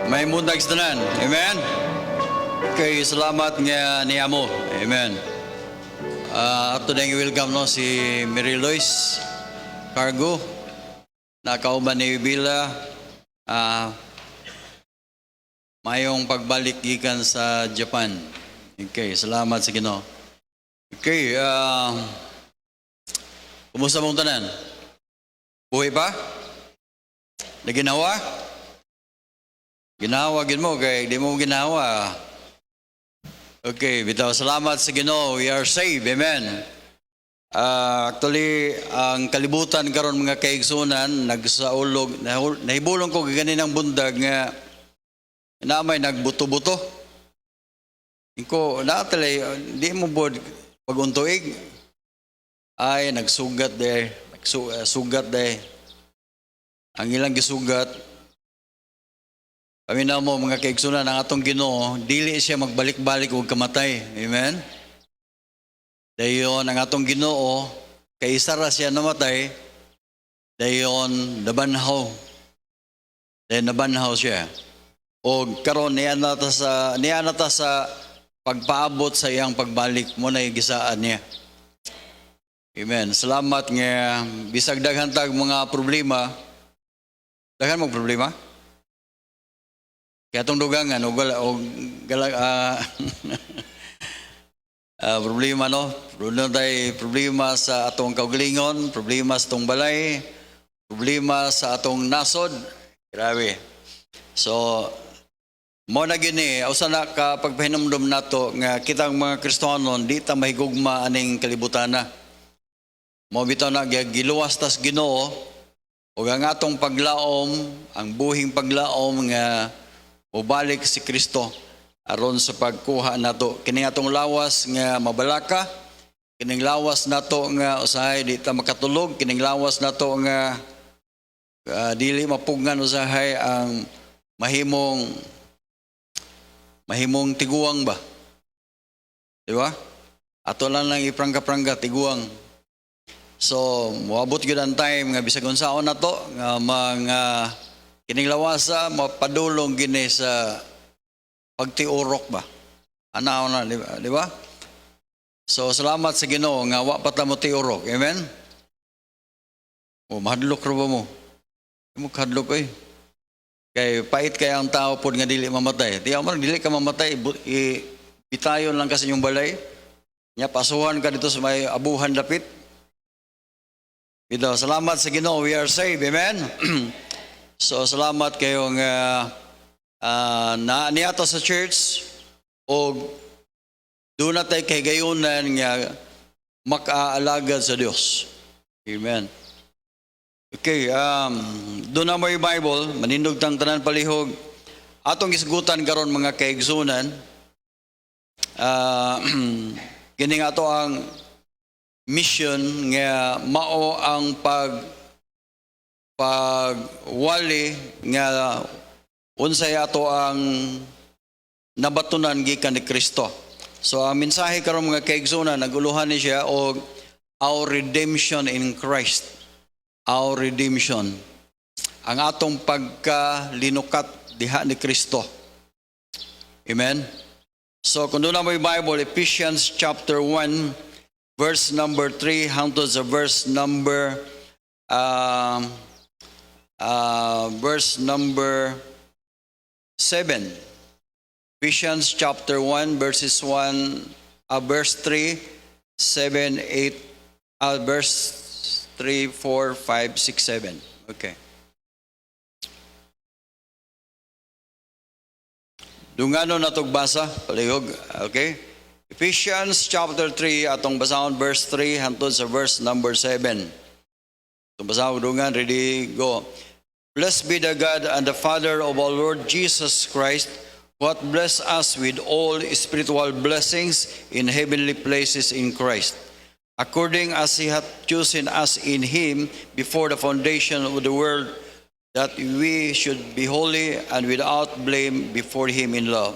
May mundag tanan. Amen. Kay salamat nga niya mo. Amen. Ato na welcome no si Mary Lois Cargo. Nakauban ni Bila. Mayong pagbalik gikan sa Japan. Okay, salamat sa Ginoo. Okay, kumusta mong tanan? Buhay pa? Naginawa? Ginawa gid mo kay di mo ginawa. Okay, bitaw salamat sa Ginoo. We are saved. Amen. Actually, ang kalibutan karon mga kaigsunan nagsaulog nahibulong ko ganinang bundag nga namay nagbuto-buto. Iko natalay di mo bod paguntuig ay nagsugat day, sugat day. Ang ilang gisugat paminaw mo mga kaigsunan ang atong Ginoo, dili siya magbalik-balik ug kamatay. Amen. Dayon ang atong Ginoo kay isa ra siya namatay, dayon nabanhaw. Dayon nabanhaw siya. O karon niya nata sa pagpaabot sa iyang pagbalik mo na gisaan niya. Amen. Salamat nga bisag daghan tag mga problema. Daghan mo problema? Kaya itong dugangan, problema no? Problema sa atong kaugalingon, problema sa atong balay, problema sa atong nasod. Grabe. So, mo na gini, usa na ka pagpahinumdum nato nga kitang mga Kristohanon di ta mahigugma aning kalibutana. Mo bitaw na giluwas tas Ginoo ug ang atong paglaom, ang buhing paglaom nga mobalik si Kristo aron sa pagkuha nato kining atong lawas nga mabalaka, kining lawas nato nga usahay di ta makatulog, kining lawas nato nga dili mapugnan usahay ang mahimong tiguang ba? Di ba? Ato lang iprangka-prangka tiguang. So, moabot gyud ang time nga bisag unsaon nato nga mga kining lawasa mapadulong gini sa pagtiurok ba? Anaw na, di ba? So, salamat sa Ginoo nga wa pa ta mo tiurok. Amen? O, mahadlok ro ba mo? Mo kahadlok eh. Kay pait kay ang tao pod nga dili mamatay. Tiyaw man dili ka mamatay, bitayon lang kasi yung balay. Nya pasuhan ka dito sa may abuhan dapit. Bitaw, salamat sa Ginoo, we are saved. Amen. So salamat kayo nga niato sa church o doon na tayo kay gayunan nga makaaalagad sa Dios. Amen. Okay, doon na mo yung Bible, manindog tang tanan palihog. Atong isgutan karon mga kaigsunan, kining ato ang mission nga mao ang pagwali nga unsay ato ang nabatunan gikan ni Kristo. So ang mensahe karon mga kaigsunan naguluhan ni siya og our redemption in Christ. Our redemption. Ang atong pagkalinukat diha ni Kristo. Amen. So kung doon na mo yung Bible, Ephesians chapter 1 verse number 3 hangtod sa verse number 7. Ephesians chapter 1 verse 3, 7, 8, verse 3, 4, 5, 6, 7. Okay. Dungano na itong basa, palihog. Okay. Ephesians chapter 3, atong basahon verse 3 hangtod sa verse number 7. Itong basahon dungan, ready, go. Blessed be the God and the Father of our Lord Jesus Christ, who hath blessed us with all spiritual blessings in heavenly places in Christ, according as he hath chosen us in him before the foundation of the world, that we should be holy and without blame before him in love,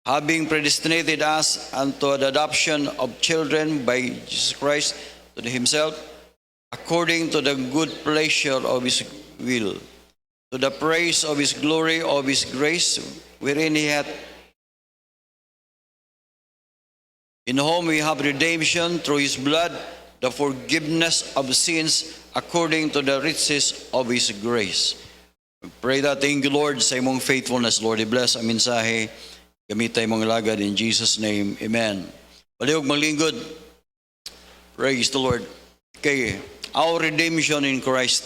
having predestinated us unto the adoption of children by Jesus Christ to himself, according to the good pleasure of his will, to the praise of his glory, of his grace, wherein he hath, in whom we have redemption through his blood, the forgiveness of sins, according to the riches of his grace. Pray that, thank you, Lord, sa imong faithfulness, Lord. I-bless ang mensahe. Gamitay mong lagad in Jesus' name. Amen. Palihog maglingkod. Praise the Lord. Okay, our redemption in Christ.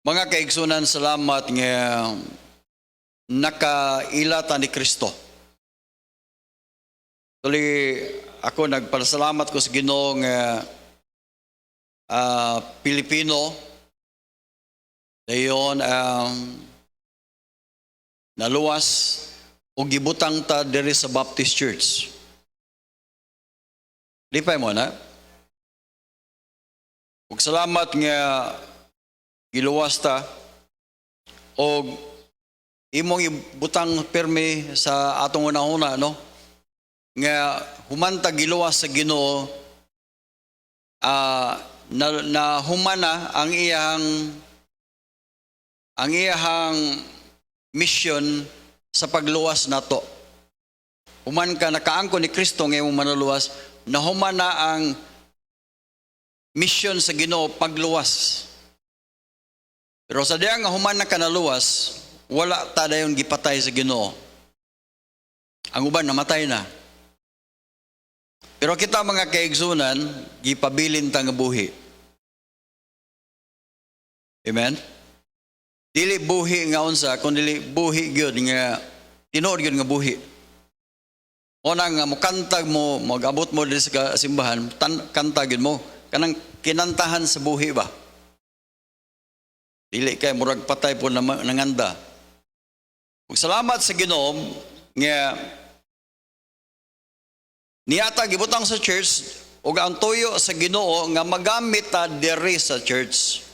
Mga kaigsunan, salamat nga nakailata ni Kristo. Tuloy ako nagpasalamat ko sa Ginoo nga Pilipino. Dayon naluwas o gibutang ta diri sa Baptist Church. Lipay mo na. Ug salamat nga giluwas ta o imong ibutang permi sa atong una-una, no? Nga humanta giluwas sa Ginoo, na humana ang iyahang mission sa pagluwas nato. Human ka nakaangko ni Kristo nga imong manuluwas, na humana ang mission sa Ginoo pagluwas. Pero sa diya nga humana ka naluwas, wala ta dayon gipatay sa Ginoo. Ang uban namatay na. Pero kita mga kaigsunan, gipabilin ta nga buhi. Amen? Dili buhi nga unsa, kundi buhi gyud nga tinuod gyud nga buhi. Una nga mukantag mo, mag-abot mo diri sa simbahan, kanta gyud mo, kanang kinantahan sa buhi ba? Dili kay murag patay po nanganda. Ug salamat sa Ginoo nga niyata gibutang sa church ug ang tuyo sa Ginoo nga magamit ta diri sa church.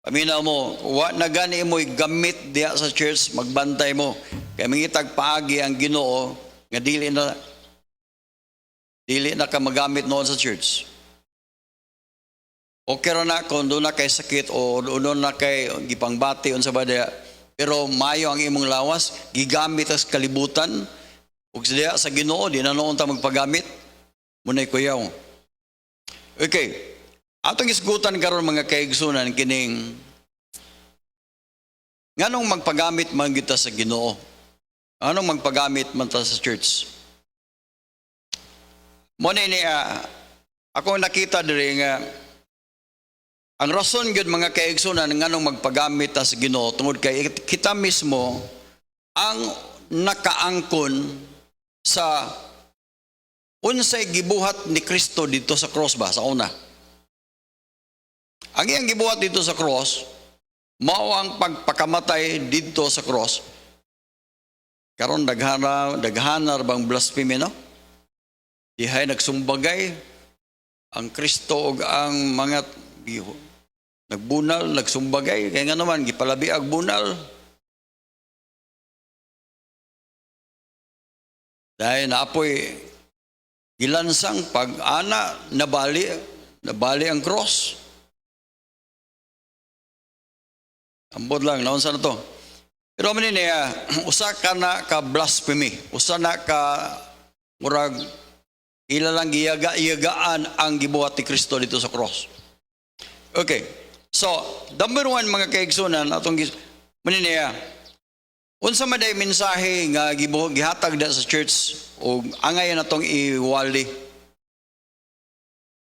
Paminaw mo, wa na gani mo gamit diha sa church, magbantay mo. Kaya mangitag paagi ang Ginoo nga dili na ka magamit noon sa church. Okay ra na kung doon na kay sakit o doon na kay gipangbati unsa ba diha. Pero mayo ang imong lawas, gigamit as kalibutan. Ug diha sa Ginoo di na noon ta magpagamit. Munay kuyaw. Okay. Atong isgutan karon mga kaigsunan kining nganong magpagamit man kita sa Ginoo? Anong magpagamit man ta sa church? Mo ni ako nakita diri nga ang rason gyud mga kaigsunan nganong magpagamit ta sa Ginoo tungod kay kita mismo ang nakaangkon sa unsay gibuhat ni Kristo dito sa cross ba sa una. Ang iyang gibuhat dito sa cross, mao ang pagpakamatay dito sa cross. Karon daghanar bang blasphemy, no? Dihay nagsumbagay ang Kristo ug ang mga nagbunal, nagsumbagay kay nga naman gipalabi ag bunal. Dahil naapoy gilansang pag-ana nabali ang cross. Ambot lang, naon sa na to. Pero man niya, usa ka na ka blasphemy. Usa na ka murag ilalang giyagaan ang gibuhat ni Kristo dito sa cross. Okay. So, number one mga kaigsunan atong man niya, unsa man day mensahe nga gihatag da sa church o angay natong iwali.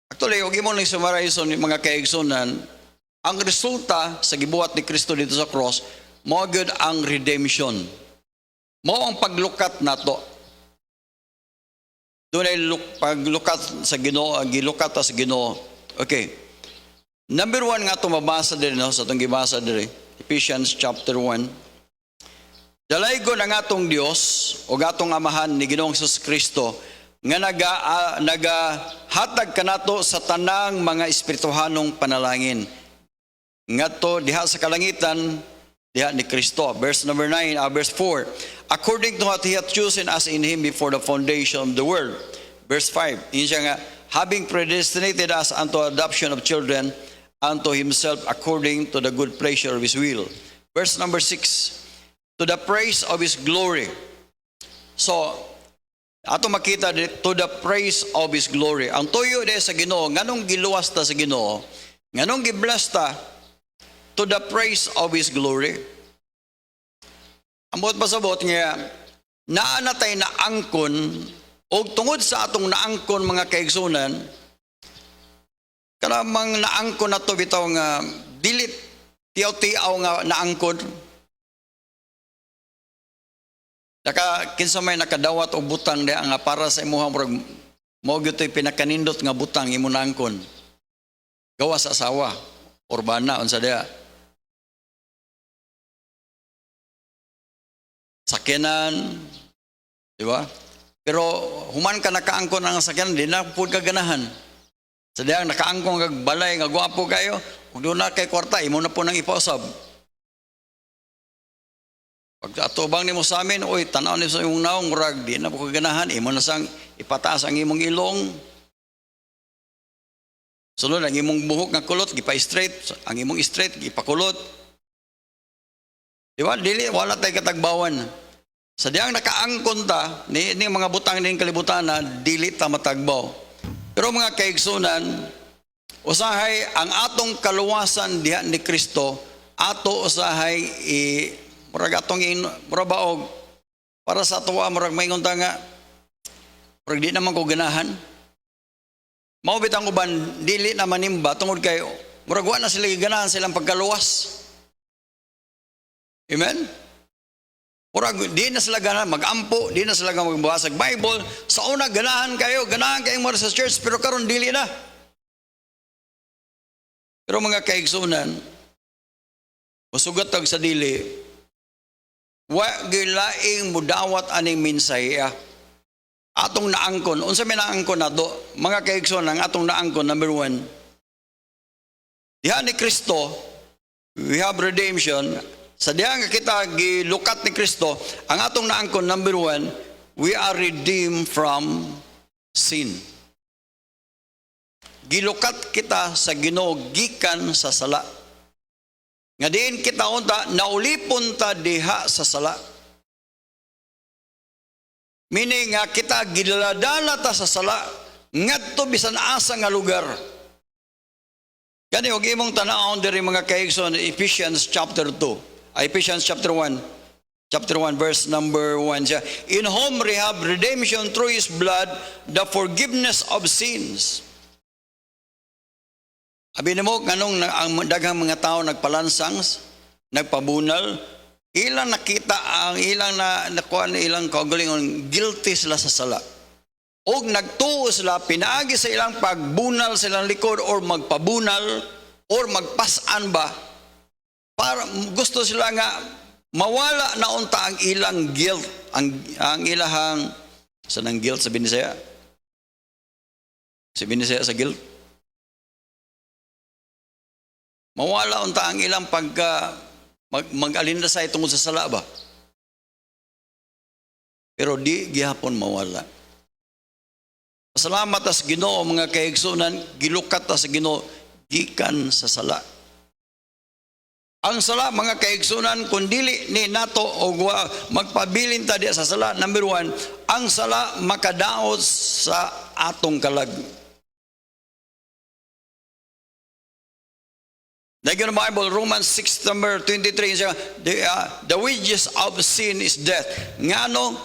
Actually, og imo lang summarize mga kaigsunan, ang resulta sa gibuhat ni Kristo dito sa cross, mao gyud ang redemption. Mao ang paglukat nato. Doon ay paglukat sa Ginoo, gilukat sa Ginoo. Okay. Number one nga itong mabasa din, no? Sa itong gibasa din, Ephesians chapter 1. Dalaygon ang atong Dios o atong Amahan ni Ginoong Jesus Kristo nga nagahatag kanato sa tanang mga espirituhanong panalangin. Ngadto diha sa kalangitan diha ni Kristo. Verse number 9, verse 4. According to what He hath chosen us in Him before the foundation of the world. Verse 5. Yun siya nga, having predestinated us unto adoption of children unto himself according to the good pleasure of his will. Verse number 6, to the praise of his glory. So, ato makita to the praise of his glory. Ang tuyo de sa Ginoo, nganong giluwas ta sa Ginoo, nganong gibless ta, to the praise of his glory. Ambot pasabot nga, naanatay na angkon, o tungod sa atong naangkon mga kaigsunan, kalamang naangkon na to bitaw nga, dilit, tiyaw-tiyaw nga naangkon. Kinsa may nakadawat o butang di nga para sa imuha mo gito'y pinakanindot nga butang imo naangkon. Gawa sa asawa, urbana, unsa dia. Sakyanan, di ba? Pero human ka nakaangkon ang sakyanan, di na po kaganahan. Sa diang nakaangkon kag balay nga gwapo kayo, kung doon na kay kwarta, imo na po nang ipausab. Pag atubang ni mo sa amin, oy, tanaw ni sa imong naong, murag, di na po kaganahan, imo na sang ipataas ang imong ilong. Sunod, ang imong buhok nga kulot, gipa-straight, ang imong straight, gipakulot. Di ba? Dili, wala tayo katagbawan. Sa diyang nakaangkon ta, ni mga butang din kalibutan na, dili ta matagbaw. Pero mga kaigsunan, usahay ang atong kaluwasan diha ni Kristo, ato usahay murag atong murabaog para sa tuwa, murag maingon ta nga, murag di naman ko ganahan. Mao bitang uban, dili na manimba, tungod kayo, murag wa na sila ganahan silang pagkaluwas. Amen? Murag, di na sila ganahan mag-ampo, di na sila magbabasag Bible. Sa una, ganahan kayong mara sa church, pero karon dili na. Pero mga kaigsunan, masugat tag sa dili, wa gilaing mudawat aning minsaya. Atong naangkon, unsa may naangkon nato, mga kaigsunan, atong naangkon, number 1, diha ni Kristo, we have redemption. Sa diha nga kita gilukat ni Kristo, ang atong naangkon, number 1, we are redeemed from sin. Gilukat kita sa Ginoo gikan sa sala. Nga diin kita unta naulipon ta diha sa sala. Meaning nga kita gidaladala ta sa sala ngadto bisan asa nga lugar. Gani og imong tan-awon diri mga kaigsoon, Ephesians chapter 2. Ephesians chapter 1 verse number 1 siya. In whom we have redemption through his blood, the forgiveness of sins. Abi nimo kanong ang daghang mga tao nagpalansang, nagpabunal, ilang nakita ang ilang nakuan ilang kaugalingon, guilty sila sa sala. Og nagtuo sila, pinaagi sa ilang pagbunal sa ilang likod or magpabunal or magpasan ba, para gusto sila nga mawala na unta ang ilang guilt, ang ilahang sanang guilt sa Binisaya. Si Binisaya sa guilt. Mawala unta ang ilang pagka mag-alindasay tungkol sa sala ba. Pero di gihapon mawala. Pasalamat sa Ginoo mga kaigsunan, gilukat ta sa Ginoo gikan sa sala. Ang sala mga kaigsunan, kung dili ni nato o magpabilin ta diya sa sala, number 1, ang sala makadaot sa atong kalag. Nagyan ang Bible, Romans 6 number 23, the wages of sin is death. Ngano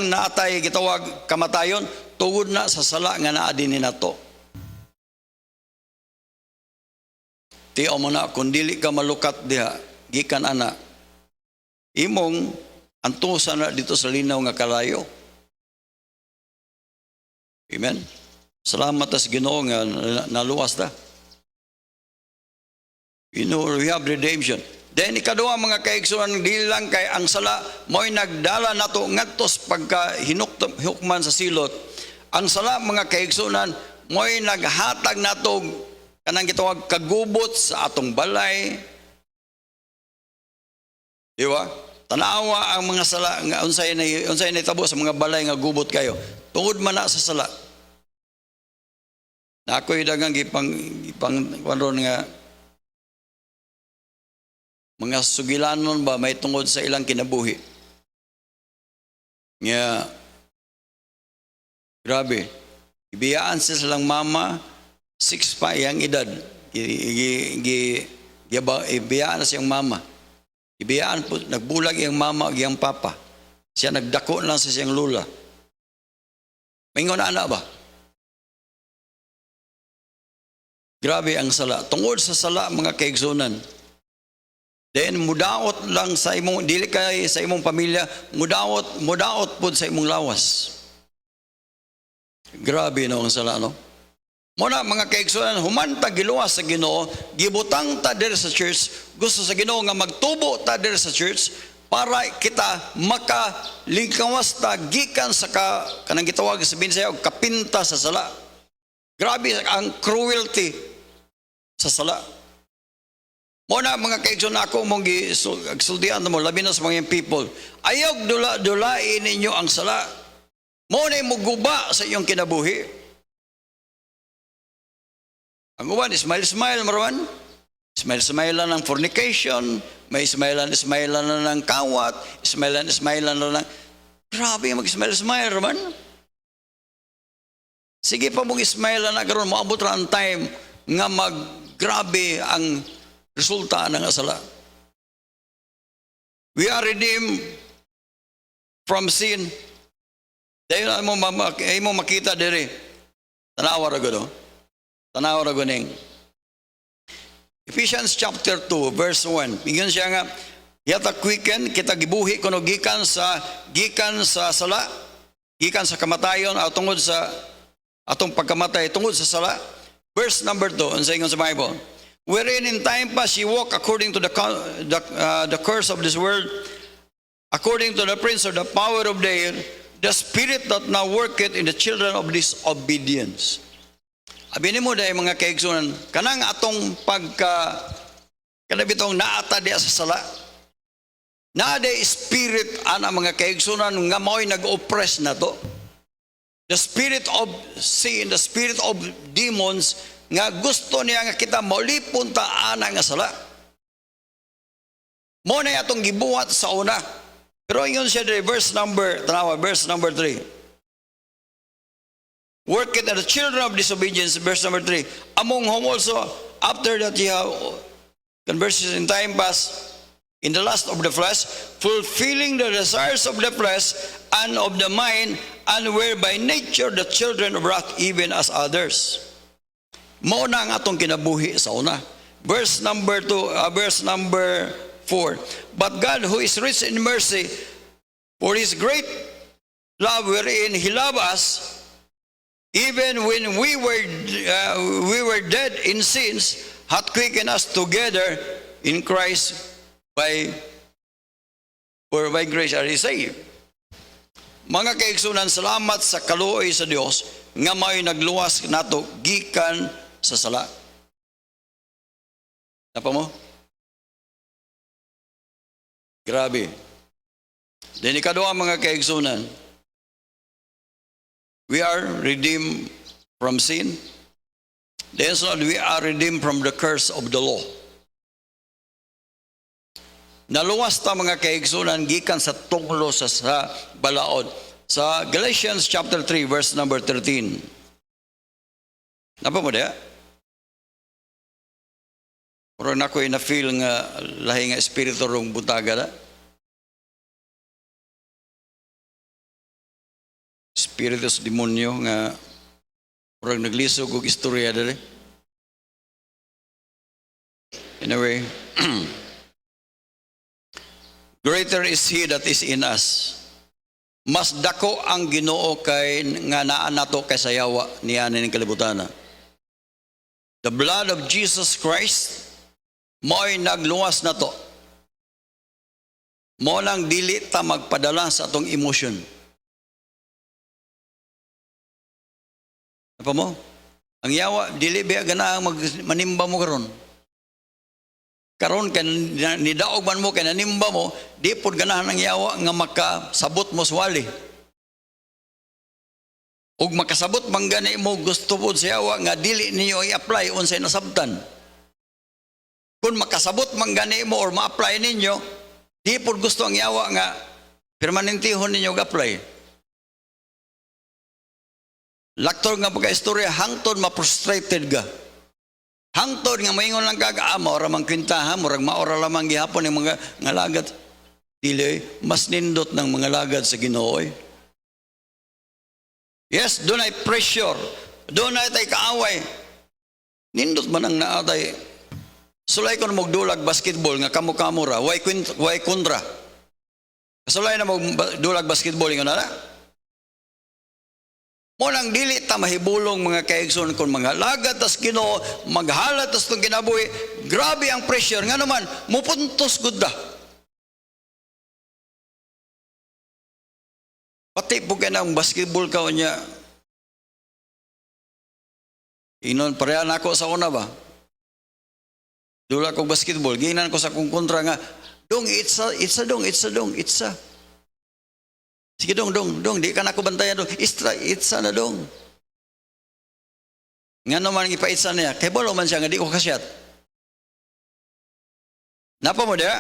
naatay gitawag kamatayon, tungod na sa sala nga naa dinhi nato. Tiyaw mo na, kung dili ka malukat diha, gikan ana, imong antusan na dito sa linaw nga kalayo. Amen? Salamat sa Ginoo nga naluwas ta. You know, we have redemption. Then ikaduha mga kaigsunan, dili lang kay ang sala mo'y nagdala nato ngadtos pagka hukman sa silot. Ang sala mga kaigsunan mo'y naghatag nato kanang gitawag kagubot sa atong balay. Di ba? Tanawa ang mga sala nga unsay nahitabo sa mga balay nga gubot kayo. Tungod man na sa sala. Na ako'y dagang ipang karon nga mga sugilanon ba may tungod sa ilang kinabuhi. Nga grabe. Ibiyaan sa silang mama 6 pa iyang edad. Ibiyaan na siyang mama. Ibiyaan po, nagbulag iyang mama ug iyang papa. Siya nagdako lang sa siyang lula. Maingon ana ba? Grabe ang sala. Tungod sa sala mga kaigsunan. Then mudaot lang sa imong dili kay sa imong pamilya, mudaot pud sa imong lawas. Grabe na ang sala, no? Muna mga kaigsunan, humanta giluwas sa Ginoo, gibutang ta diri sa church, gusto sa Ginoo nga magtubo ta diri sa church para kita makalingkawas ta gikan sa kanang gitawag sa Bisaya og kapinta sa sala. Grabe ang cruelty sa sala. Muna mga kaigsunan, ako mong gisultian mo labi na sa mga people. Ayaw dulain ninyo ang sala. Muna mo guba sa iyong kinabuhi. Ang uban, smile marwan. Smile lang ng fornication, may smile na ng kawat, smile na ng... Grabe mag-smile marwan. Sige pa mong smile na karon, maabot ra ang time nga maggrabe ang resulta ng asala. We are redeemed from sin. Dahil mo makita diri. Tanawa ra gud. Tanawa ra guning. Ephesians chapter 2 verse 1. Ingon siya nga yata quicken kita gibuhi kuno gikan sa sala, gikan sa kamatayon o tungod sa atong pagkamatay tungod sa sala. Verse number 2 unsay ingon sa Bible. Wherein in time past ye walk according to the curse of this world, according to the prince of the power of the air, the spirit that now worketh in the children of disobedience. Abinin mo dahil mga kaigsunan, kanang atong kanabitong naata diya sa sala. Naada spirit ana mga kaigsunan nga mao'y nag-oppress na to. The spirit of sin, the spirit of demons nga gusto niya nga kita maulipon ta ana nga sala. Mo na atong gibuhat sa una. Pero ingon siya diri verse number 3. Work it at the children of disobedience, verse number 3. Among whom also, after that ye have converses in time past, in the lust of the flesh, fulfilling the desires of the flesh and of the mind, and were by nature the children of wrath, even as others. Mao na ang atong kinabuhi sa una. Verse number 4. But God, who is rich in mercy, for His great love wherein He loved us, even when we were dead in sins, hath quickened us together in Christ by grace are ye saved. Mga kaigsunan, salamat sa kaluoy sa Dios nga may nagluwas nato gikan sa sala. Napa mo? Grabe. Then ikaduha mga kaigsunan, we are redeemed from sin. Then we are redeemed from the curse of the law. Naluwas ta mga kaigsunan gikan sa tunglo sa balaod. Sa Galatians chapter 3 verse number 13. Napa mo diya? Pero nako'y na-feel nga lahi nga espiritu rong butaga na. Espiritu sa demonyo nga orang naglisog og istorya dali. Anyway, greater is He that is in us. Mas dako ang Ginoo kay nga naa nato kay sayawa niya ning kalibutan. The blood of Jesus Christ mo'y nagluwas na to. Mo nang dili ta magpadala sa atong emotion. Apa mo? Ang yawa, dili biya ganaang manimba mo karon. Karon kan nidaog man mo kay nanimba mo, di pud ganahan ang yawa nga makasabot mo suwali. ug makasabot man gani mo gusto pod sa yawa nga dili niyo i-apply unsay nasabtan. Kung makasabot man gani mo or ma-apply ninyo, di pod gusto ang yawa nga permanentihon ninyo ga-apply. Laktor nga pagka-istorya, hangtod ma-frustrated ka. Hangtod nga maingon lang kag, maora mang kwintahan, murag maora lamang gihapon ng mga nga lagad. Dili, mas nindot ng mga lagad sa Ginoo. Yes, doon ay pressure. Doon ay tay kaaway. Nindot man ang naatay. Sulay ko na magdulag basketball nga kamo-kamura. Way kontra. Sulay na magdulag basketball nga na. Munang dili ta mahibulong mga kaigsoon kon mga lagad tas Ginoo maghalat tas tong kinabuhi. Grabe ang pressure nga naman mupuntos gud da. Pati po ka ng basketball ka niya. Inon parehan ako sa una ba? Dula ko basketball. Ginan ko sa kong kontra nga, dong, itsa. Sige dong, di ka na ko bantayan dong. Itsa na dong. Nga naman ipaitsa niya. Kaya bolo man siya nga di ko kasyat. Napa mo dia?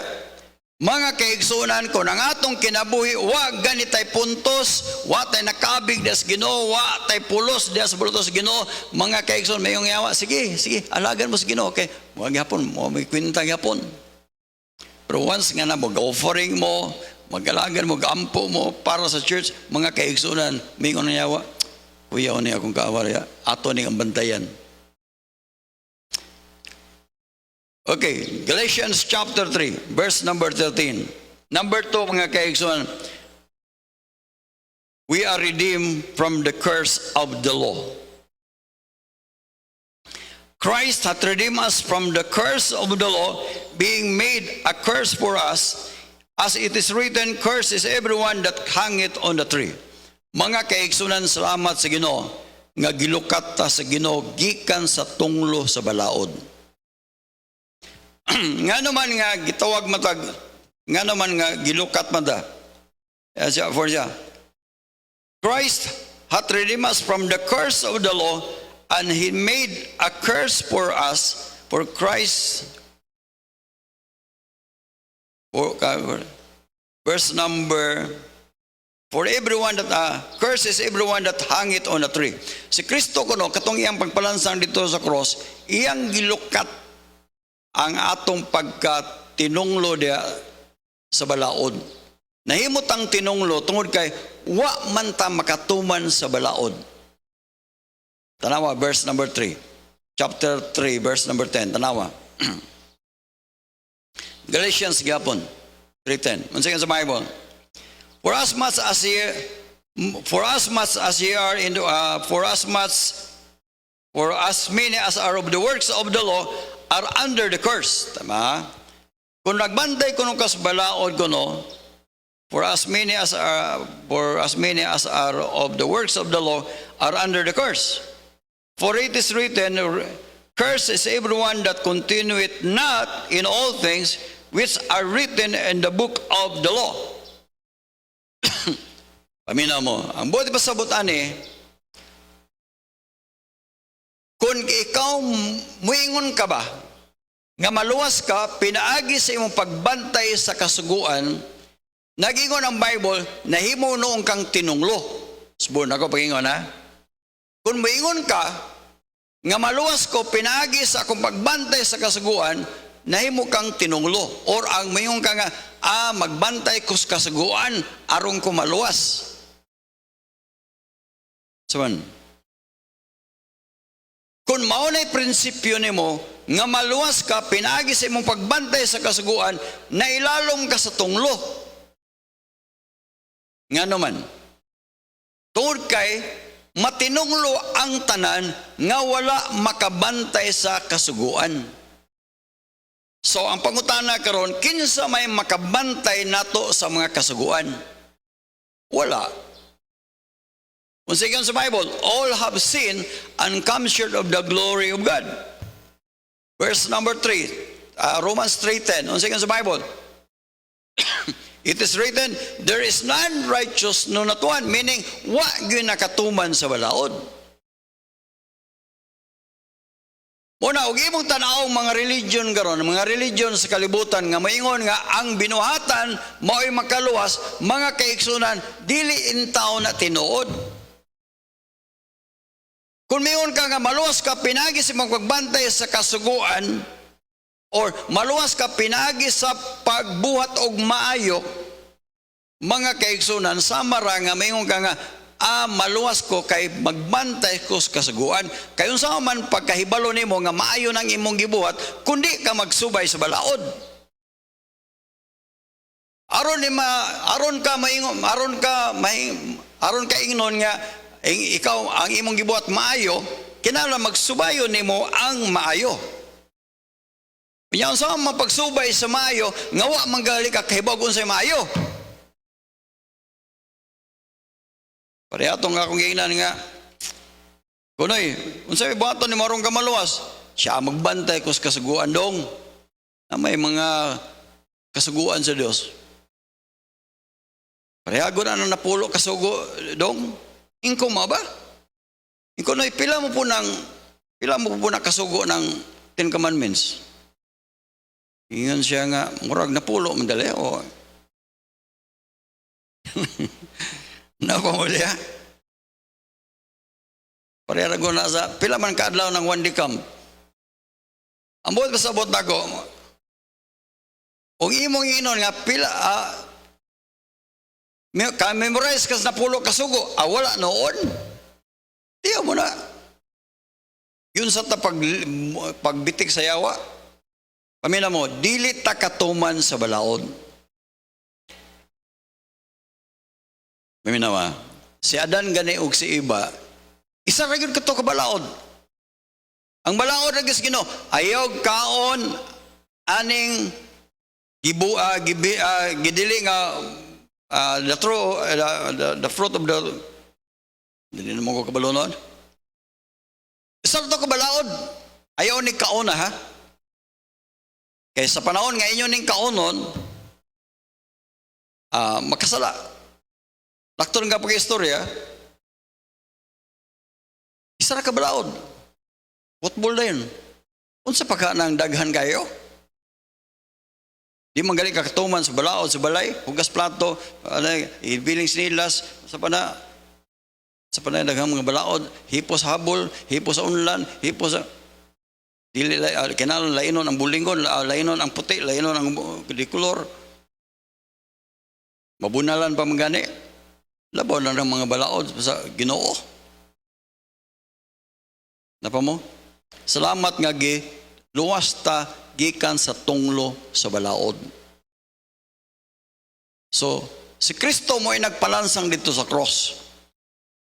Mga kaigsunan ko nang atong kinabuhi, wa ganitay puntos, wa tay nakabig des Ginoo, wa tay pulos des bultos Ginoo. Mga kaigsunan mayong yawa, sige, alagan mo sa Ginoo kay wag gyapon mo may kwenta gyapon. Pero once nga na mag-offering mo, mag-alagan mo, gampo mo para sa church, mga kaigsunan mayong yawa, kuya ni akong kaaway, ato ni ang bantayan. Okay, Galatians chapter 3, verse number 13. Number 2, mga kaigsunan, we are redeemed from the curse of the law. Christ hath redeemed us from the curse of the law, being made a curse for us, as it is written, cursed is everyone that hangeth on the tree. Mga kaigsunan, salamat sa Ginoo, nga gilukat ta sa Ginoo, gikan sa tunglo sa balaod. Nga naman nga gitawag matag nga naman nga gilukat mada for siya Christ hath redeemed us from the curse of the law, and he made a curse for us, for Christ verse number for everyone that curse is everyone that hangeth on a tree. Si Kristo kuno katong iyang pagpalansang dito sa cross, iyang gilukat ang atong pagkatinunglo dia sa balaod. Nahimot ang tinunglo tungod kay wa man ta makatuman sa balaod. Tanawa verse number 3. Chapter 3 verse number 10. Tanawa. Galatians gyapon 3:10. Unsa sa Bible? For as much as ye are in for as many as are of the works of the law are under the curse. Tama? Kung nagbantay kuno kas balaod kuno, for as many as are of the works of the law are under the curse. For it is written, cursed is everyone that continueth not in all things which are written in the book of the law. Paminaw mo, ang buti pasabot ani, kung ikaw muingon ka ba, nga maluwas ka, pinaagi sa imong pagbantay sa kasuguan, nagingon ang Bible, nahimo noong kang tinunglo. Subon ako pagingon ha. Kung muingon ka, nga maluwas ko, pinaagi sa akong pagbantay sa kasuguan, nahimo kang tinunglo. Or ang muingon ka nga, magbantay ko sa kasuguan, arong ko maluwas. Saban, kung maunay prinsipyo nimo nga maluwas ka, pinagi sa imong pagbantay sa kasuguan, nailalom ka sa tunglo. Nga naman, tungod kay matinunglo ang tanan nga wala makabantay sa kasuguan. So ang pangutana karon, kinsa may makabantay nato sa mga kasuguan? Wala. Kung sa Bible, all have sinned and come short of the glory of God. Verse number 3, Romans 3:10. Kung sa Bible, It is written, there is none righteous, no not one. Meaning, wa gyud nakatuman sa balaod. Muna, og imong tanaw mga religion garon, mga religion sa kalibutan nga maingon nga ang binuhatan mao'y makaluwas, mga kaigsunan, dili in tao na tinuod. Kung mayon ka nga maluwas ka pinagi sa magpagbantay sa kasuguan, or maluwas ka pinagi sa pagbuhat og maayo, mga kaigsunan, sama ra nga mayon ka nga, maluwas ko kay magbantay ko sa kasuguan. Kayon sa man pagkahibalo nimo nga maayo nang imong gibuhat, kundi ka magsubay sa balaod. Aron ka ingnon nga ikaw ang imong gibuhat maayo, kinahanglan magsubayon nimo ang maayo. Kanya sa man pagsubay sa maayo, nga wa manggali ka kahibag unsay maayo. Parehato nga akong giingnan nga, kunoy, unsay buhaton ni marong kamaluwas, siya magbantay ko sa kasuguan dong, na may mga kasuguan sa Dios. Parehago na napulo kasugo dong, ingko mo ba? Ingko noy, pila mo po na kasugo ng 10 Commandments. Ingon siya nga, murag napulo mandali, o. Napamuli ha? Parehara ko na sa pila man kaadlaw ng one day camp. Ang buot pasabot na ko, kung imong inon nga pila, ka-memorize kas na pulo kasugo, wala noon. Tiyo mo na. Yun sa pagbitik sa yawa, pamina mo, dili ta katuman sa balaod. Maminawa, si Adan gani og si Iba, isa ra gyud kato ka balaod. Ang balaod ra gis Ginoo, ayaw kaon aning gidili nga the fruit of the dili na mo ko kabalonon. Isa ra to ka balaod. Ayaw ni kaon ha. Kay sa panahon nga inyo ning kaonon, makasala. Lakton nga pag-istorya, isa ra ka balaod. Football na yun. Unsa pa ka nang daghan kayo? Di man gali ka katuman sa balaod, sa balay, hugas plato, ibiling sinilas, sa pana daghang mga balaod, hipos habol, hipos sa unlan, hipos sa dili kinahanglan lainon ang bulingon, lainon ang puti, lainon ang dikolor. Mabunalan pa mangani. Labaw na ng mga balaod sa Ginoo. Napa mo? Salamat nga luwas ta gikan sa tunglo sa balaod. So, si Kristo mo ay nagpalansang dito sa cross.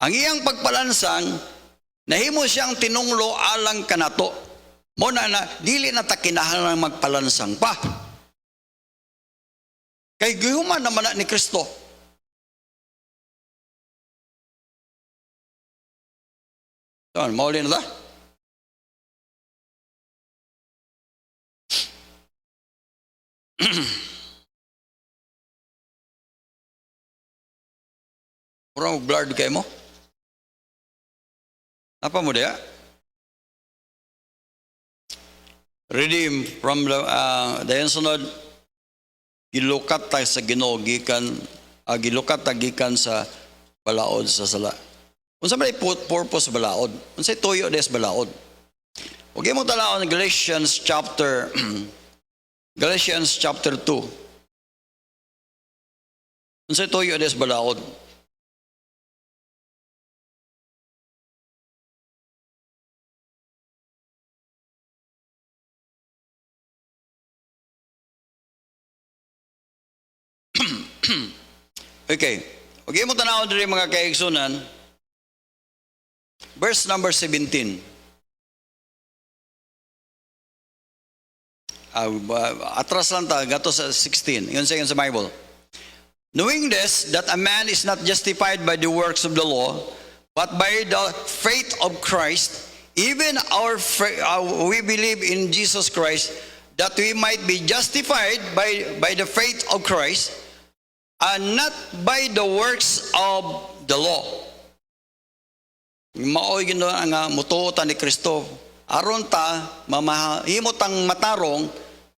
Ang iyang pagpalansang, nahimo siyang tinunglo alang kanato. Mo na dili na ta kinahanglan magpalansang pa. Kay gihuman naman na ni Kristo. Mauli na ta? Murang blurred kayo mo? Apa mo dia? Redeem from the dayon sunod, gilukat ta sa Ginoo gikan gilukat ta gikan sa balaod sa sala. Unsa may purpose balaod? Unsay tuyo des balaod? Okay mo talawon Galatians chapter 2. Unsay tuyo des balaod? Okay. Okay mo tanawon diri mga kaigsunan. Verse number 17. Atras lang ta, gato sa 16. Yun sa Bible. Knowing this, that a man is not justified by the works of the law, but by the faith of Christ, even we believe in Jesus Christ, that we might be justified by the faith of Christ, and not by the works of the law. Maoy gino nga mutuotan ni Kristo. Aron ta mamahimot ang matarong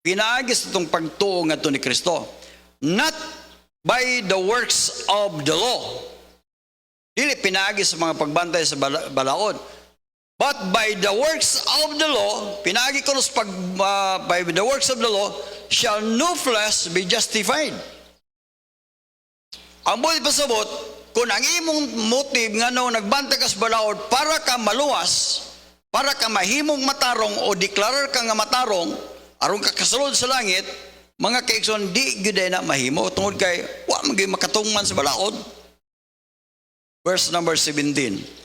pinaagis itong pagtuo ngadto ni Kristo. Not by the works of the law. Dili pinaagis sa mga pagbantay sa balaod. But by the works of the law, pinagi ko by the works of the law, shall no flesh be justified. Ang buhay pasabot, kung ang imong motive nga no, nagbantay ka sa balaod para ka maluwas, para ka mahimong matarong o deklarar ka nga matarong, aron ka kasulod sa langit, mga kaigsoon, di gyud na mahimo. Tungod kay, wa magay makatungman sa balaod. Verse number 17.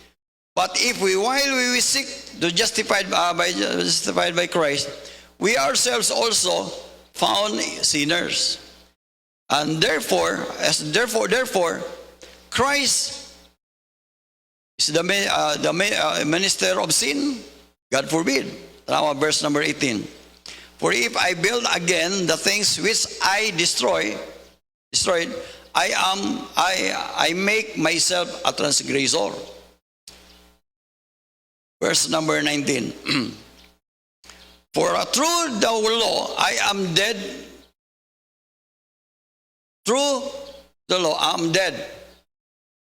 But if while we seek to justified by Christ, we ourselves also found sinners. And therefore, Christ is the minister of sin? God forbid. Tama, verse number 18. For if I build again the things which I destroyed, I make myself a transgressor. Verse number 19. For through the law I am dead. Through the law I am dead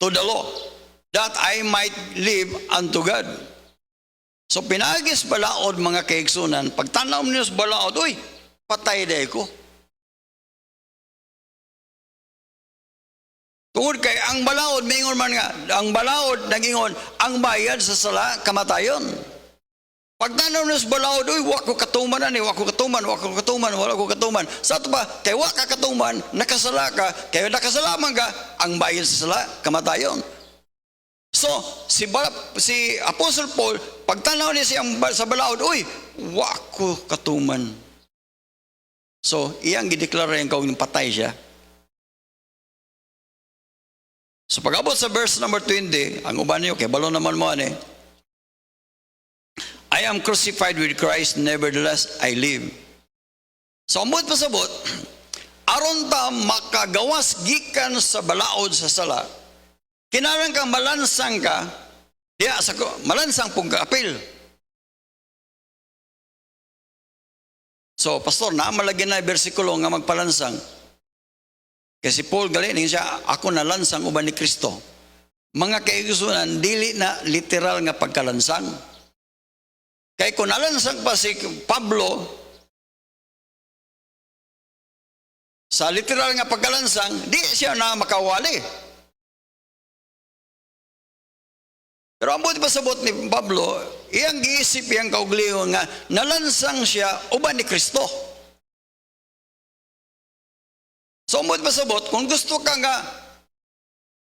to the law, that I might live unto God. So pinagis balaod mga kaigsunan, pagtanaw niyo sa balaod, uy, patay day ko. Tungod kay ang balaod, mingon man nga, ang balaod nagingon, ang bayad sa sala, kamatayon. Pagtanaw niyo sa balaod, uy, wako katuman na ni, wako katuman. Sa ito ba, kay waka katuman, nakasala ka, kay nakasalaman ka, ang bayad sa sala, kamatayon. So, si Apostle Paul, pagtanaw niya siyang sa balaod, uy, wako katuman. So, iyang gideklara yung kawing patay siya. So pag-abot sa verse number 20, ang uban niyo, kay balo naman mo ani, I am crucified with Christ, nevertheless I live. So amot pasabot, aron ta makagawas gikan sa balaod sa sala, kinahanglan kang malansang ka, diya sa malansang pong kaapil. So pastor, naamalagyan na bersikulo nga magpalansang. Kasi Paul galing siya, ako nalansang uban ni Kristo. Mga kaigusunan, dili na literal nga pagkalansang. Kaya kung nalansang pa si Pablo, sa literal nga pagkalansang, di siya na makawali. Pero ang buti pasabot ni Pablo, iyang giisip iyang kaugliho nga nalansang siya uban ni Kristo. So, mo pasabot, kung gusto ka nga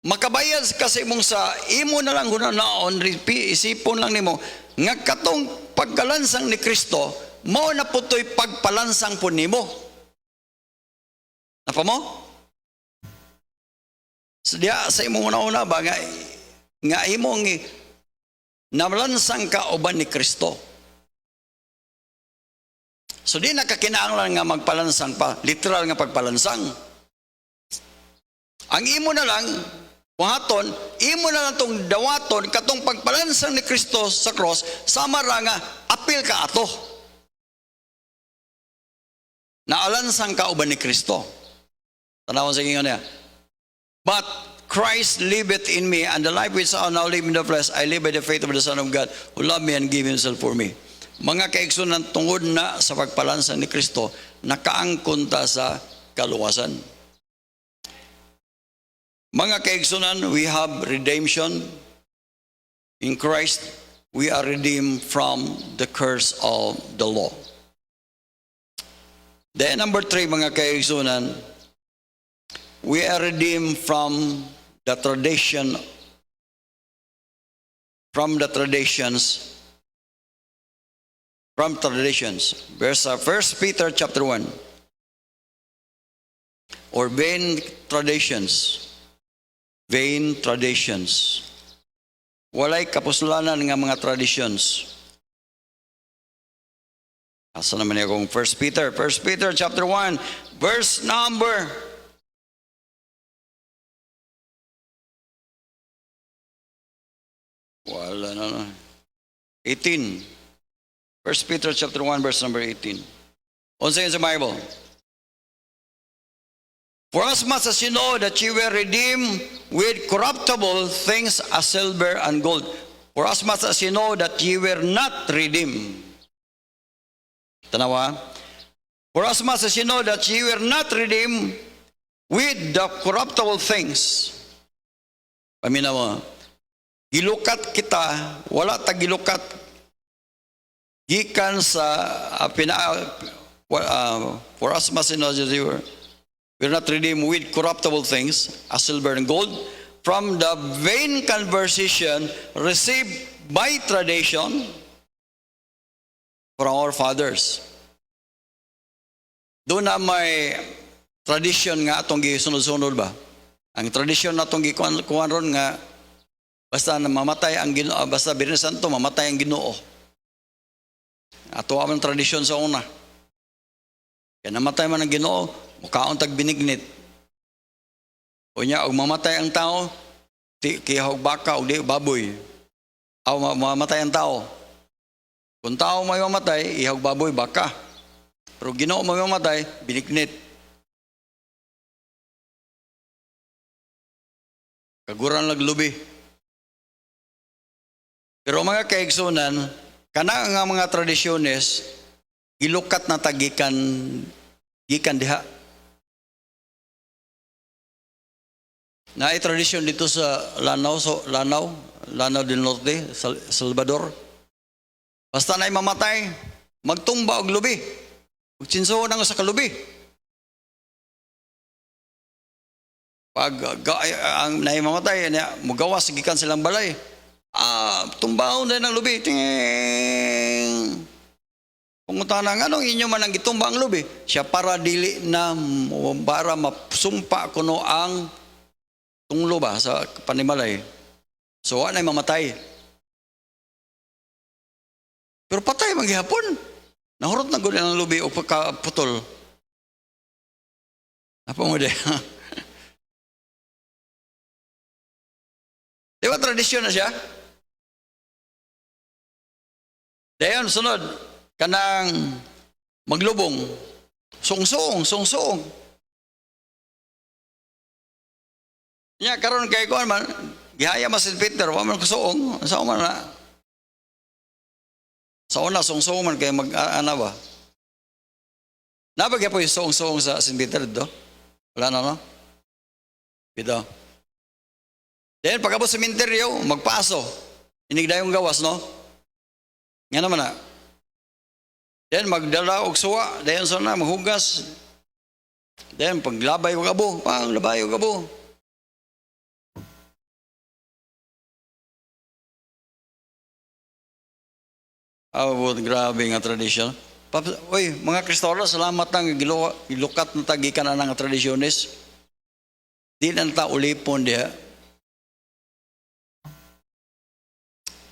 makabayad kasi mong sa imo na lang hunanaon, isipon lang nimo nga katong pagkalansang ni Kristo, mao na putoy pagpalansang po nimo. Napa mo? So, sa imong una-una ba nga imong namalansang ka uban ni Kristo. So di nakakinahanglan nga magpalansang pa, literal nga pagpalansang. Ang imo na lang, buhaton, imo na lang tong dawaton, katong pagpalansang ni Kristo sa cross, sama ra nga, apil ka ato. Naalansang ka uban ni Kristo. Tanawan sa inyo niya. But Christ liveth in me, and the life which I now live in the flesh, I live by the faith of the Son of God, who loved me and gave himself for me. Mga kaigsunan, tungod na sa pagpalansang ni Kristo, nakaangkon ta sa kaluwasan. Mga kaigsunan, we have redemption in Christ. We are redeemed from the curse of the law. Then number 3, mga kaigsunan, we are redeemed from the traditions. Verse 1 Peter chapter 1. Or vain traditions. Vain traditions. Walay kapuslanan nga mga traditions. Asa naman niya kung 1 Peter chapter 1, verse number Wala na. 18. 1 Peter chapter 1 verse number 18. Unsa yun sa Bible? For as much as you know that you were redeemed with corruptible things as silver and gold. For as much as you know that you were not redeemed. Tanawa? For as much as you know that you were not redeemed with the corruptible things. Paminaw mo, gilukat kita, wala ta gilukat gikan sa for as much as you know that you were not redeemed with corruptible things as silver and gold from the vain conversation received by tradition from our fathers. Doon na may tradition nga atong gisunod-sunod ba? Ang tradisyon na itong gikuhan ron nga basta na mamatay ang Ginoo, basta Birhen Santo mamatay ang Ginoo. Ato ang tradisyon sa una. Kaya namatay man ang Ginoo, mukhaon tag binignit. O niya, og mamatay ang tao, kihog baka o di baboy. Aw mamatay ang tao. Kung tao may mamatay, ihog baboy, baka. Pero Ginoo may mamatay, binignit. Kaguran laglubi. Pero mga kaigsunan, kana nga mga tradisyones, gilukat na tagikan gikan diha. Na tradisyon dito sa Lanao del Norte, Salvador. Basta na mamatay, magtumba og lubi. Magsinso nang sa kalubi. Pag ang naimamatay, mugawas gikan silang balay. Tumbaon din ang lubi. Ting! Pungutan na, anong inyo man ang gitumba ang lubi? Siya para dili na, para mapsumpa kuno ang tunglo ba sa panimalay. So, wala na mamatay. Pero patay maghihapon. Nahurot na gud ang lubi o pagkaputol. Apa mo de? Di ba tradisyon na siya? Dayon, sunod, kanang maglubong, sungsong. Nya karon kay ko man, gihaya mas Peter, wa man kusuong, sa man na. Sa una, sungsong man kay mag-ana ba? Nabagya po yung sungsong sa St. Peter dito? Wala na, no? Dito. Then pagkabot sa sementeryo, magpaaso. Inigdayong gawas, no? Nga naman na. Then magdala og suwa, dayon sa na maghugas. Then paglabay og abo, paglabay og abo. Grabe nga tradisyon. Oy, mga Kristoro, salamat nang gilukat na tagikan na nga tradisyones. Di na ta ulipon diha.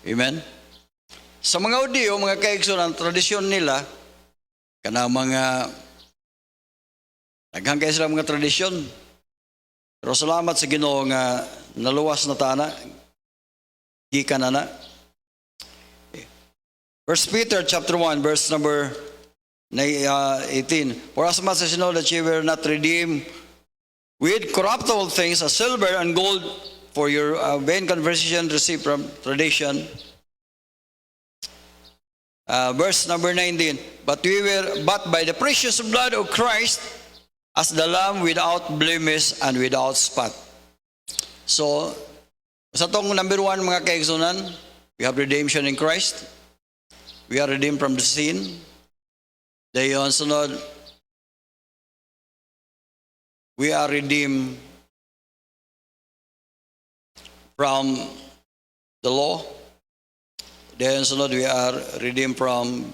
Amen? Sa mga audio, mga kaigsoon, ang tradisyon nila, kana mga naghangkay sila mga tradisyon. Pero salamat sa Ginoo nga naluwas na tana, gikan na. 1 Peter chapter 1, verse number 18. For as much as you know that you were not redeemed with corruptible things, as silver and gold, for your vain conversation received from tradition. Verse number 19. But by the precious blood of Christ, as the Lamb without blemish and without spot. So, sa tong number 1 mga kaigsunan, we have redemption in Christ. We are redeemed from the sin. Dayon sunod, we are redeemed from the law. Then sunod, we are redeemed from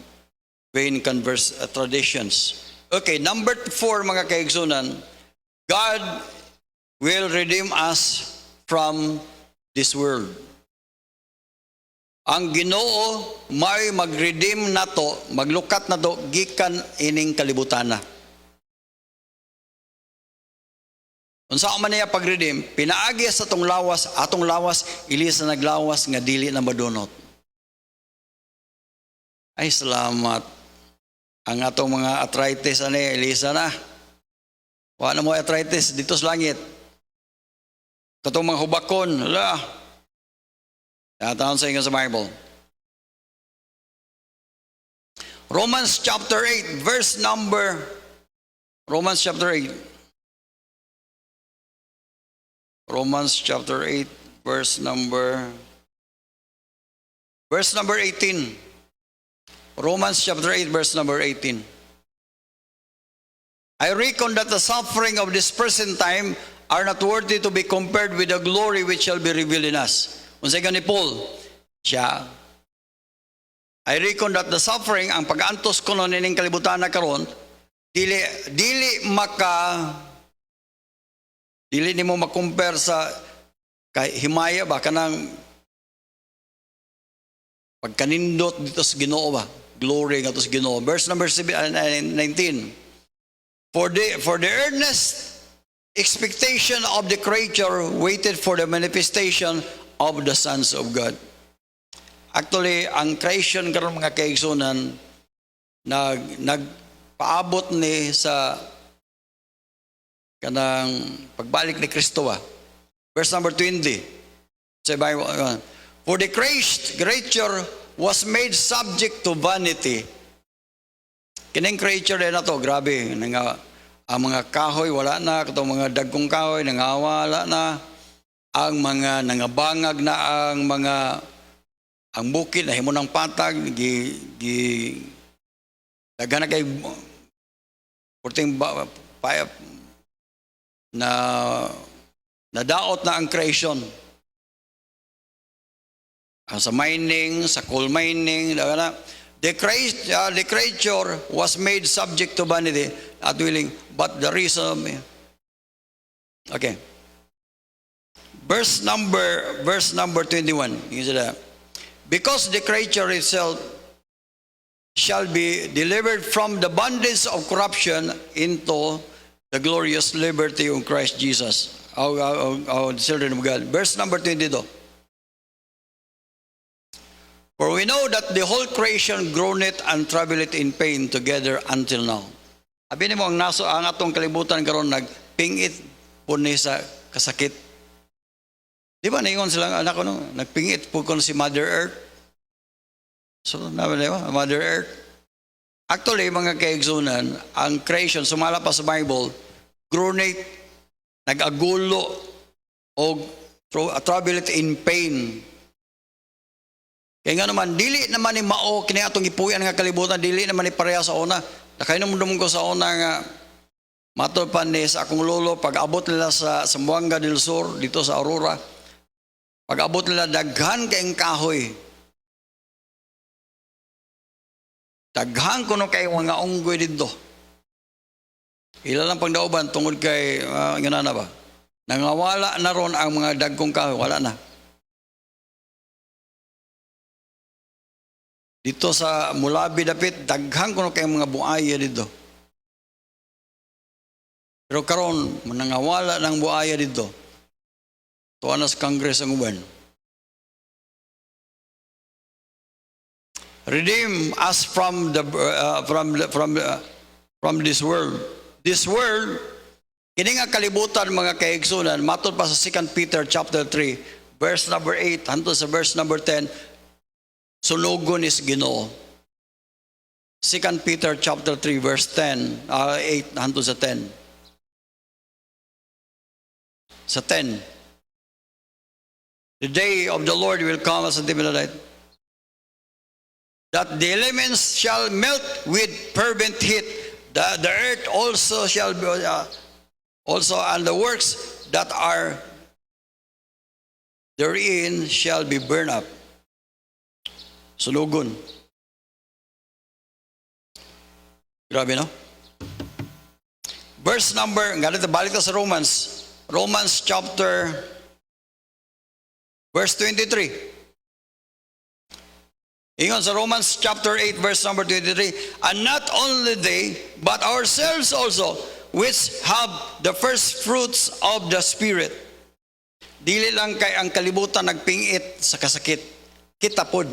vain traditions. Okay, number 4 mga kaigsunan, God will redeem us from this world. Ang Ginoo may mag-redeem nato, maglukat nato gikan ining kalibutan na. Unsa man niya pag-redeem, pinaagi sa atong lawas, ilis na naglawas nga dili na madunot. Ay, salamat. Ang atong mga arthritis, Elisa na. Wala na mo arthritis dito sa langit. Katong mga hubakon, Tatawon sa inyo sa Bible. Romans chapter 8, Romans chapter 8, verse number 18. Romans chapter 8, verse number 18. I reckon that the suffering of this present time are not worthy to be compared with the glory which shall be revealed in us. Unsay ni Paul, siya, I reckon that the suffering, ang pag-antos ko nun ining kalibutan na karon, dili nimo makompare sa himaya ba kanang pagkanindot dito sa Ginoo ba, glory nga to sa Ginoo. Verse number 19. For the earnest expectation of the creature waited for the manifestation of the sons of God. Actually, ang creation karon mga kaigsunan nagpaabot ni sa kanang pagbalik ni Kristo ba. Verse number 20. Sa Bible, for the creature was made subject to vanity. Kining creature na to, grabe, ang mga kahoy wala na, katong mga dagkong kahoy nangawala na, ang mga nangabangag na ang bukid na himo ng patag daghan na kay porting na nadaot na ang creation. Sa mining, sa coal mining, the creature was made subject to vanity, not willing, but the reason. Okay. Verse number 21. Because the creature itself shall be delivered from the bondage of corruption into the glorious liberty of Christ Jesus, our children of God. Verse number 22. For we know that the whole creation groaneth and travaileth in pain together until now. Abi nimo ang atong kalibutan karon nagpingit po ni sa kasakit. Di ba naingon silang anak ko nagpingit po ko si Mother Earth. So, Mother Earth. Actually, mga kaigsunan, ang creation, sumala pa sa Bible, groaneth, nag-agulo, o travaileth in pain. Kaya nga naman, dili naman ni mao, kini atong ipuyan nga kalibutan, dili naman ni pareha sa una. Nakay naman ko sa una nga, matod pa ni sa akong lolo, pag-abot nila sa Zamboanga del Sur, dito sa Aurora, pag-abot nila, daghan kayong kahoy. Daghan ko no kay mga unggoy dito. Ila lang pang dauban tungod kay ganana ba. Nangawala na ron ang mga dagkong kahoy, wala na. Dito sa Mulabi dapit, daghan ko no kay mga buaya dito. Pero karon nangawala ng buaya dito. Tuwa na sa Congress ang uban. Redeem us from this world. This world, kini nga kalibutan mga kaigsunan, matod pa sa 2 Peter chapter 3, verse number 8 hangtod sa verse number 10, sunugon is Ginoo. 2 Peter chapter 3 verse 10, 8 hangtod sa 10. Sa 10. The day of the Lord will come as a thief in the night, that the elements shall melt with fervent heat. The earth also shall be, and the works that are therein shall be burned up. Sunugon. Grabe, no? Verse number, ganito, balik sa Romans chapter verse 23. Ingon sa Romans chapter 8 verse number 23, and not only they, but ourselves also, which have the first fruits of the Spirit. Dili lang kay ang kalibutan nagpingit sa kasakit. Kita pod.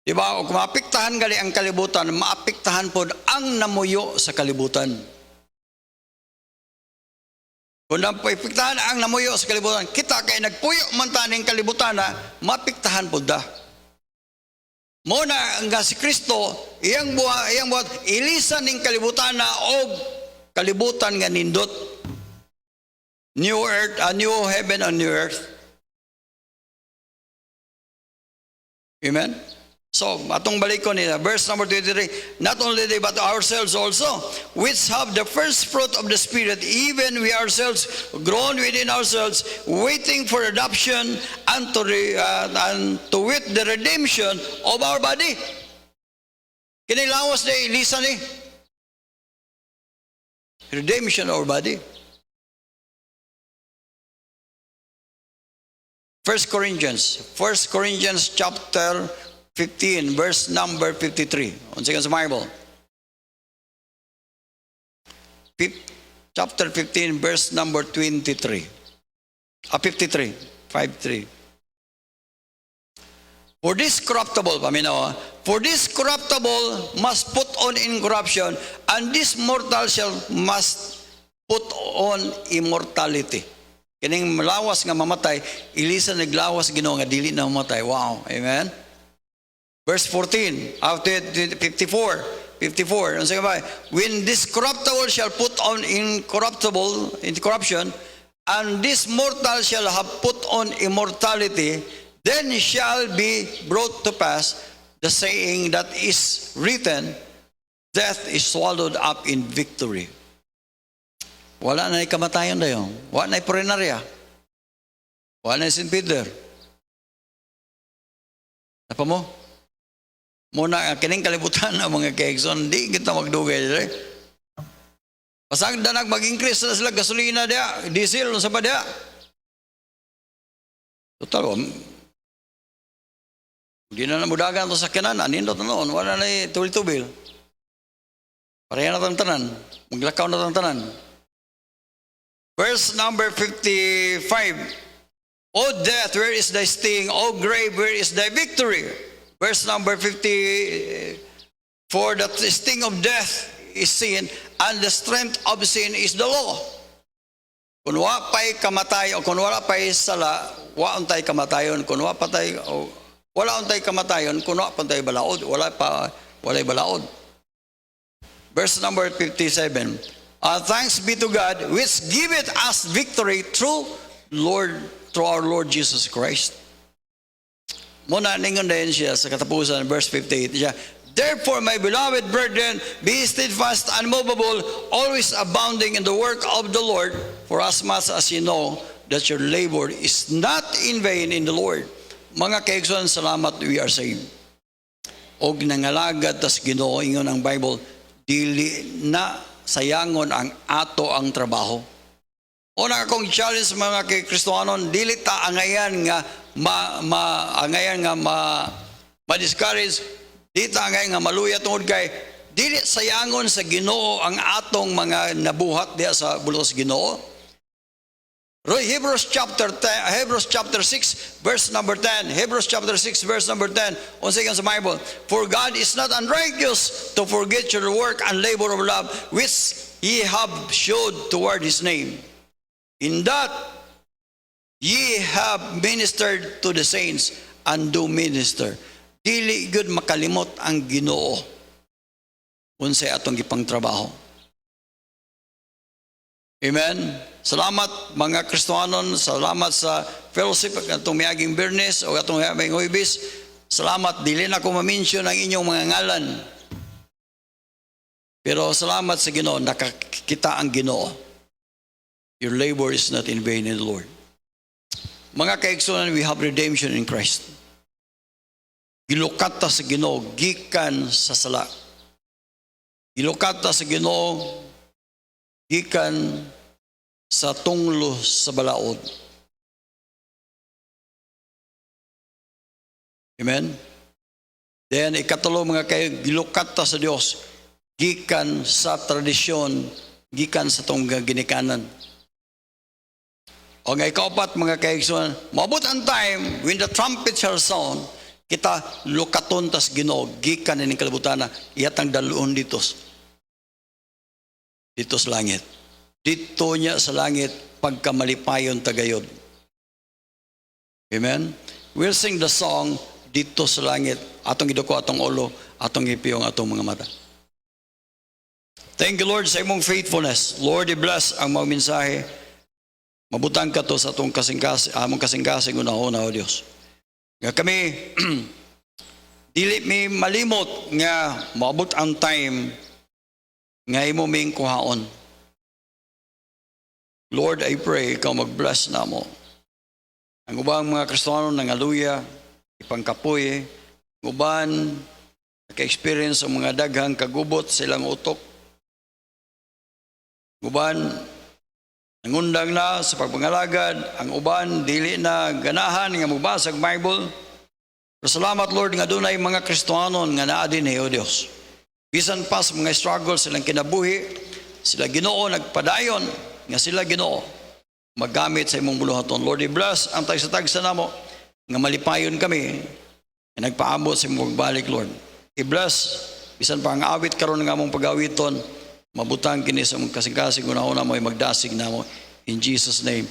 Diba? O kung maapektahan gali ang kalibutan, maapektahan pod ang namuyo sa kalibutan. Kung naapektahan ang namuyo sa kalibutan, kita kay nagpuyo man taning kalibutan na maapektahan pod da. Muna nga si Kristo, iyang buhat, ilisan ning kalibutan na og kalibutan nga nindot. New earth, a new heaven and new earth. Amen? So, atong balik ko nila, verse number 23, not only they, but ourselves also, which have the first fruit of the Spirit, even we ourselves, grown within ourselves, waiting for adoption and to wit the redemption of our body. Kinilawas na ilisa ni. Redemption of our body. 1 Corinthians chapter 15, verse number 53. Once again sa Bible. Chapter 15, verse number 23. 53. 53. For this corruptible, for this corruptible must put on incorruption, and this mortal must put on immortality. Kining lawas nga mamatay, ilisa naglawas Ginoo nga dili na mamatay. Wow, amen. Verse 14, after 54, and say when this corruptible shall put on incorruption, and this mortal shall have put on immortality, then shall be brought to pass the saying that is written, death is swallowed up in victory. Wala na kamatayon dayon. Wala na purinarya. Wala na St. Peter. Apa mo? Muna kining kalibutan ng mga kaigsoon, di kita magdugay. Pasang danag mag-increase na sila gasolina dia, diesel sa pa dia. Total, hindi na namudagan to sa kanan, anindot na noon, wala na tubil-tubil. Pareha na tanan, maglakaw na tanan. Verse number 55. O death, where is thy sting? O grave, where is thy victory? Verse number 50. For the sting of death is sin, and the strength of sin is the law. Kung wala pa'y kamatay, o kung wala pa'y sala, wala untay kamatayon. Kung wala patay, wala untay kamatayon, kung wala pa'y balaod, wala balaod. Verse number 57. Thanks be to God, which giveth us victory through our Lord Jesus Christ. Muna ningon din siya sa katapusan, verse 58. Siya, therefore, my beloved brethren, be steadfast and unmovable, always abounding in the work of the Lord, for as much as you know that your labor is not in vain in the Lord. Mga kaigsoon, salamat, we are saved. Og nangalagad tas Ginoo, ingon ang Bible, dili na sayangon ang ato ang trabaho. Una akong challenge mga kay Kristohanon, dili ta angayan nga ma-discourage, dili ta angayan nga maluya tungod kay dili sayangon sa Ginoo ang atong mga nabuhat diha sa bulos Ginoo. Hebrews chapter 6 verse number 10. Hebrews chapter 6 verse number 10. Once again sa Bible. For God is not unrighteous to forget your work and labor of love which ye have showed toward his name. In that ye have ministered to the saints and do minister. Dili gud makalimot ang Ginoo unsay atong gipang trabaho. Amen. Salamat mga Kristohanon, salamat sa fellowship atong miaging Biyernes o atong miaging Huwebes. Salamat, dili na ko ma-mention ang inyong mga ngalan. Pero salamat sa Ginoo, nakakita ang Ginoo. Your labor is not in vain in the Lord. Mga kaigsunan, we have redemption in Christ. Gilukat ta sa Ginoo gikan sa sala. Gilukat ta sa Ginoo gikan sa tunglo sa balaod. Amen? Then ikatulo mga kayo, gilukat ta sa Dios gikan sa tradisyon, gikan sa tong ginikanan. O nga ikaupat mga kaigsunan, maabot ang time when the trumpet shall sound, kita lukaton tas Ginoo gikan ining kalibutana, iyatang daluon ditos. Dito sa langit. Dito niya sa langit pagkamalipayon tagayod. Amen? We'll sing the song dito sa langit, atong iduko, atong ulo, atong ipiyong, atong mga mata. Thank you, Lord, sa imong faithfulness. Lord, i-bless ang mga mensahe. Mabutang ka to sa atong among kasing-kasing una-una, O Diyos. Nga kami, dili mi malimot nga maabot ang time nga imo ming kuhaon. Lord, I pray, ikaw mag-bless na mo. Ang ubang mga Kristiyano nangaluya, ipangkapoy, uban, naka-experience ang mga daghang kagubot silang utok. Uban, nangundang na sa pagpangalagad, ang uban, dili na ganahan nga magbasa ng Bible. Pero salamat, Lord, nga doon ay mga Kristiyano nga naa din, O Diyos. Bisan pa sa mga struggles silang kinabuhi, sila Ginoo nagpadayon, nga sila Ginoo maggamit sa imong buluhaton. Lord, i-bless ang tagsa-tagsa namo nga malipayon kami nga nagpaabot sa imong pagbalik, Lord. I-bless bisan pa ang awit karon nga among pag-awiton, mabutang kini sa imong kasing-kasing una-una mo magdasig namo in Jesus name.